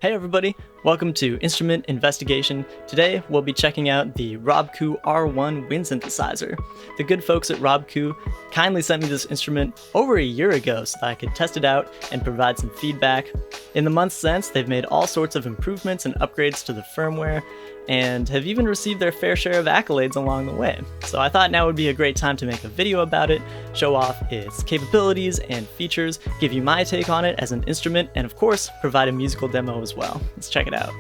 Hey everybody, welcome to Instrument Investigation. Today we'll be checking out the Robkoo R1 Wind Synthesizer. The good folks at Robkoo kindly sent me this instrument over a year ago so that I could test it out and provide some feedback. In the months since, they've made all sorts of improvements and upgrades to the firmware, and have even received their fair share of accolades along the way. So I thought now would be a great time to make a video about it, show off its capabilities and features, give you my take on it as an instrument, and of course, provide a musical demo as well. Let's check it out.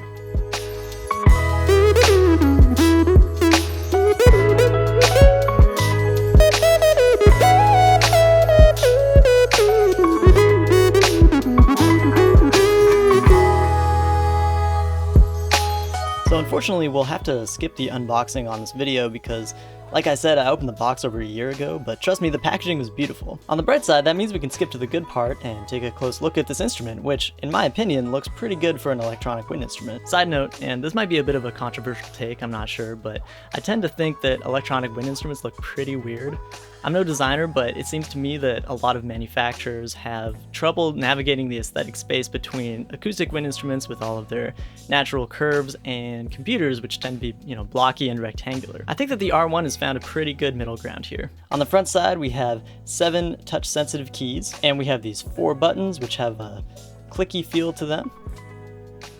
So unfortunately, we'll have to skip the unboxing on this video because, like I said, I opened the box over a year ago, but trust me, the packaging was beautiful. On the bright side, that means we can skip to the good part and take a close look at this instrument, which, in my opinion, looks pretty good for an electronic wind instrument. Side note, and this might be a bit of a controversial take, I'm not sure, but I tend to think that electronic wind instruments look pretty weird. I'm no designer, but it seems to me that a lot of manufacturers have trouble navigating the aesthetic space between acoustic wind instruments with all of their natural curves and computers, which tend to be, blocky and rectangular. I think that the R1 has found a pretty good middle ground here. On the front side, we have 7 touch-sensitive keys, and we have these 4 buttons, which have a clicky feel to them.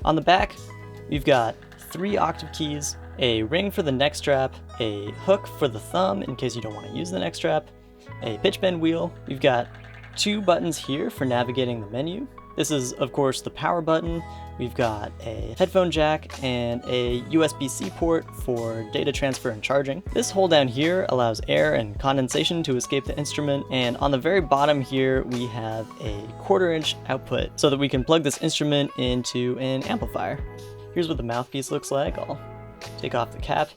On the back, we've got 3 octave keys, a ring for the neck strap, a hook for the thumb in case you don't want to use the neck strap, a pitch bend wheel. We've got 2 buttons here for navigating the menu. This is, of course, the power button. We've got a headphone jack and a USB-C port for data transfer and charging. This hole down here allows air and condensation to escape the instrument, and on the very bottom here we have a 1/4-inch output so that we can plug this instrument into an amplifier. Here's what the mouthpiece looks like. I'll take off the cap.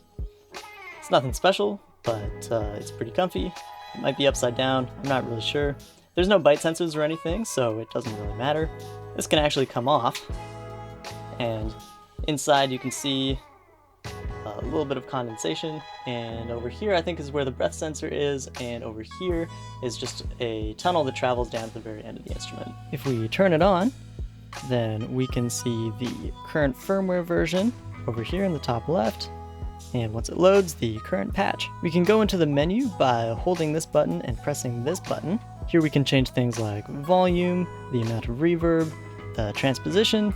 It's nothing special, but it's pretty comfy. It might be upside down, I'm not really sure. There's no bite sensors or anything, so it doesn't really matter. This can actually come off, and inside you can see a little bit of condensation, and over here I think is where the breath sensor is, and over here is just a tunnel that travels down to the very end of the instrument. If we turn it on, then we can see the current firmware version over here in the top left, and once it loads, the current patch. We can go into the menu by holding this button and pressing this button. Here we can change things like volume, the amount of reverb, the transposition,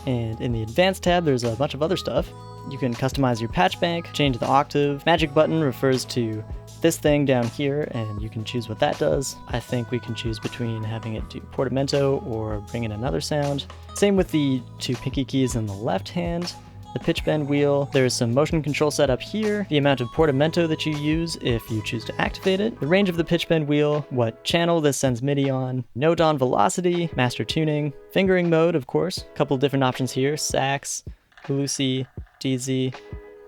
and in the advanced tab there's a bunch of other stuff. You can customize your patch bank, change the octave. Magic button refers to this thing down here, and you can choose what that does. I think we can choose between having it do portamento or bring in another sound. Same with the 2 pinky keys in the left hand. The pitch bend wheel, there's some motion control set up here, the amount of portamento that you use if you choose to activate it, the range of the pitch bend wheel, what channel this sends MIDI on, note on velocity, master tuning, fingering mode of course, a couple different options here, sax, Lucy, DZ,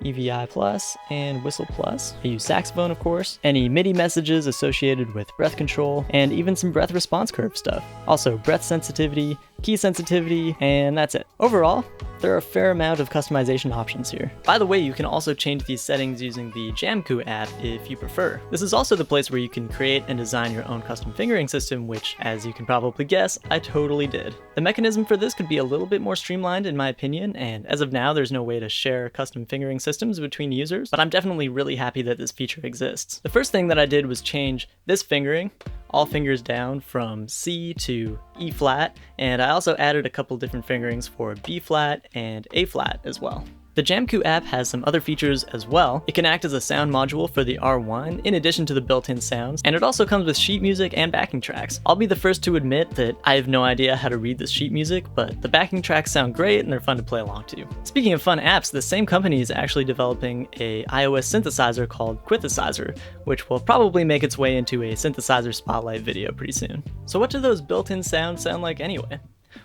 EVI Plus, and Whistle Plus. I use saxophone, of course, any MIDI messages associated with breath control, and even some breath response curve stuff. Also breath sensitivity, key sensitivity, and that's it. Overall, there are a fair amount of customization options here. By the way, you can also change these settings using the jamkoo app if you prefer. This is also the place where you can create and design your own custom fingering system, which, as you can probably guess, I totally did. The mechanism for this could be a little bit more streamlined in my opinion, and as of now, there's no way to share custom fingering systems between users, but I'm definitely really happy that this feature exists. The first thing that I did was change this fingering, all fingers down, from C to E flat, and I also added a couple different fingerings for B flat and A flat as well. The jamkoo app has some other features as well. It can act as a sound module for the R1 in addition to the built-in sounds, and it also comes with sheet music and backing tracks. I'll be the first to admit that I have no idea how to read this sheet music, but the backing tracks sound great and they're fun to play along to. Speaking of fun apps, the same company is actually developing a iOS synthesizer called Quithesizer, which will probably make its way into a synthesizer spotlight video pretty soon. So what do those built-in sounds sound like anyway?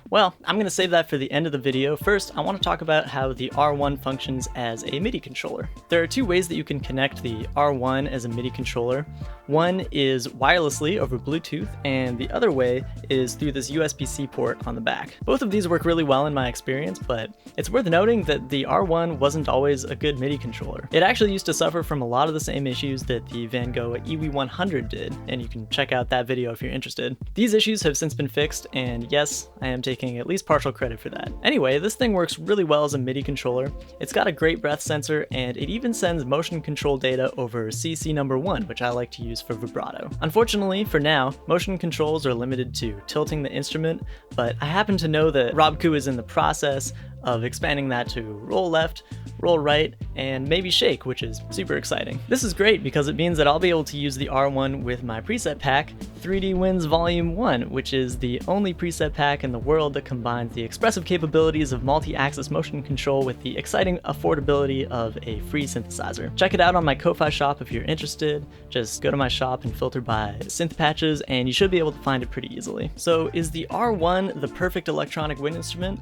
Well, I'm going to save that for the end of the video. First, I want to talk about how the R1 functions as a MIDI controller. There are 2 ways that you can connect the R1 as a MIDI controller. One is wirelessly over Bluetooth, and the other way is through this USB-C port on the back. Both of these work really well in my experience, but it's worth noting that the R1 wasn't always a good MIDI controller. It actually used to suffer from a lot of the same issues that the Van Gogh EV100 did, and you can check out that video if you're interested. These issues have since been fixed, and yes, I am am taking at least partial credit for that. Anyway, this thing works really well as a MIDI controller. It's got a great breath sensor, and it even sends motion control data over CC number 1, which I like to use for vibrato. Unfortunately, for now, motion controls are limited to tilting the instrument, but I happen to know that Robkoo is in the process of expanding that to roll left, roll right, and maybe shake, which is super exciting. This is great because it means that I'll be able to use the R1 with my preset pack, 3D Winds Volume 1, which is the only preset pack in the world that combines the expressive capabilities of multi-axis motion control with the exciting affordability of a free synthesizer. Check it out on my Ko-Fi shop if you're interested. Just go to my shop and filter by synth patches, and you should be able to find it pretty easily. So is the R1 the perfect electronic wind instrument?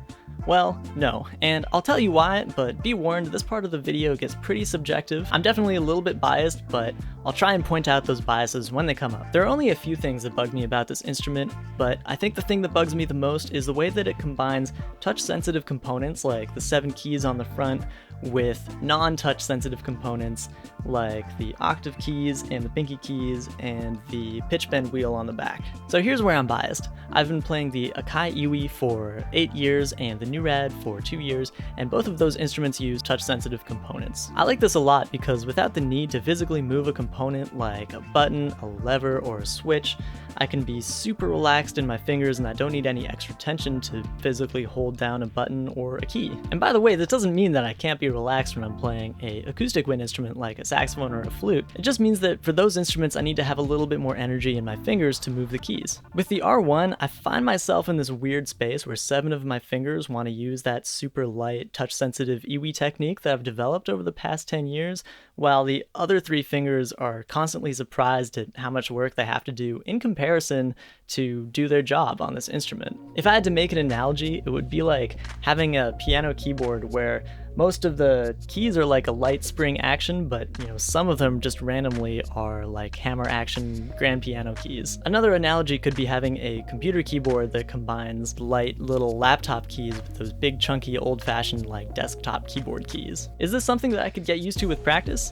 Well, no, and I'll tell you why, but be warned, this part of the video gets pretty subjective. I'm definitely a little bit biased, but I'll try and point out those biases when they come up. There are only a few things that bug me about this instrument, but I think the thing that bugs me the most is the way that it combines touch-sensitive components like the 7 keys on the front with non-touch sensitive components like the octave keys and the pinky keys and the pitch bend wheel on the back. So here's where I'm biased. I've been playing the Akai Iwi for 8 years and the Nurad for 2 years, and both of those instruments use touch sensitive components. I like this a lot because without the need to physically move a component like a button, a lever, or a switch, I can be super relaxed in my fingers and I don't need any extra tension to physically hold down a button or a key. And by the way, that doesn't mean that I can't be relaxed when I'm playing an acoustic wind instrument like a saxophone or a flute. It just means that for those instruments I need to have a little bit more energy in my fingers to move the keys. With the R1, I find myself in this weird space where 7 of my fingers want to use that super light, touch-sensitive Iwi technique that I've developed over the past 10 years, while the other 3 fingers are constantly surprised at how much work they have to do in comparison to do their job on this instrument. If I had to make an analogy, it would be like having a piano keyboard where most of the keys are like a light spring action, but some of them just randomly are like hammer action grand piano keys. Another analogy could be having a computer keyboard that combines light little laptop keys with those big chunky old-fashioned like desktop keyboard keys. Is this something that I could get used to with practice?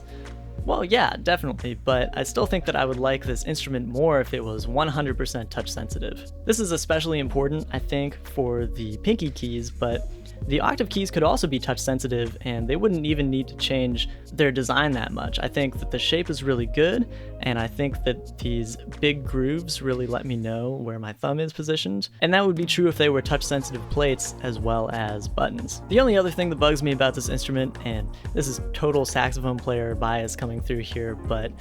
Well, yeah, definitely, but I still think that I would like this instrument more if it was 100% touch sensitive. This is especially important, I think, for the pinky keys, but the octave keys could also be touch sensitive and they wouldn't even need to change their design that much. I think that the shape is really good, and I think that these big grooves really let me know where my thumb is positioned, and that would be true if they were touch sensitive plates as well as buttons. The only other thing that bugs me about this instrument, and this is total saxophone player bias coming through here, but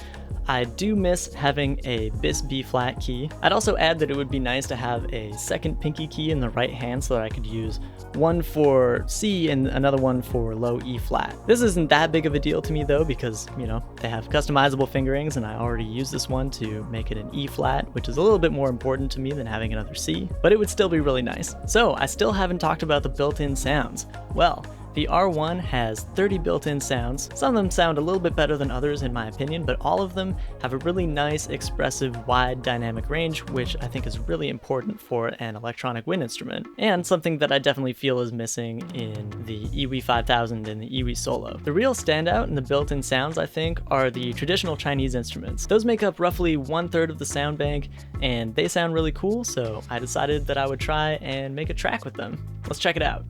I do miss having a bis B flat key. I'd also add that it would be nice to have a second pinky key in the right hand so that I could use one for C and another one for low E flat. This isn't that big of a deal to me though, because they have customizable fingerings and I already use this one to make it an E flat, which is a little bit more important to me than having another C, but it would still be really nice. So I still haven't talked about the built-in sounds. Well, the R1 has 30 built-in sounds. Some of them sound a little bit better than others in my opinion, but all of them have a really nice, expressive, wide dynamic range, which I think is really important for an electronic wind instrument, and something that I definitely feel is missing in the Iwi 5000 and the Iwi Solo. The real standout in the built-in sounds, I think, are the traditional Chinese instruments. Those make up roughly 1/3 of the sound bank, and they sound really cool, so I decided that I would try and make a track with them. Let's check it out.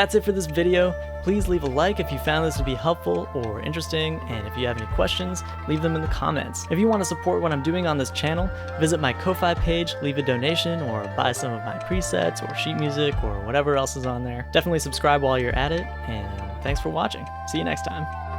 That's it for this video. Please leave a like if you found this to be helpful or interesting, and if you have any questions, leave them in the comments. If you want to support what I'm doing on this channel, visit my Ko-Fi page, leave a donation, or buy some of my presets or sheet music or whatever else is on there. Definitely subscribe while you're at it, and thanks for watching. See you next time.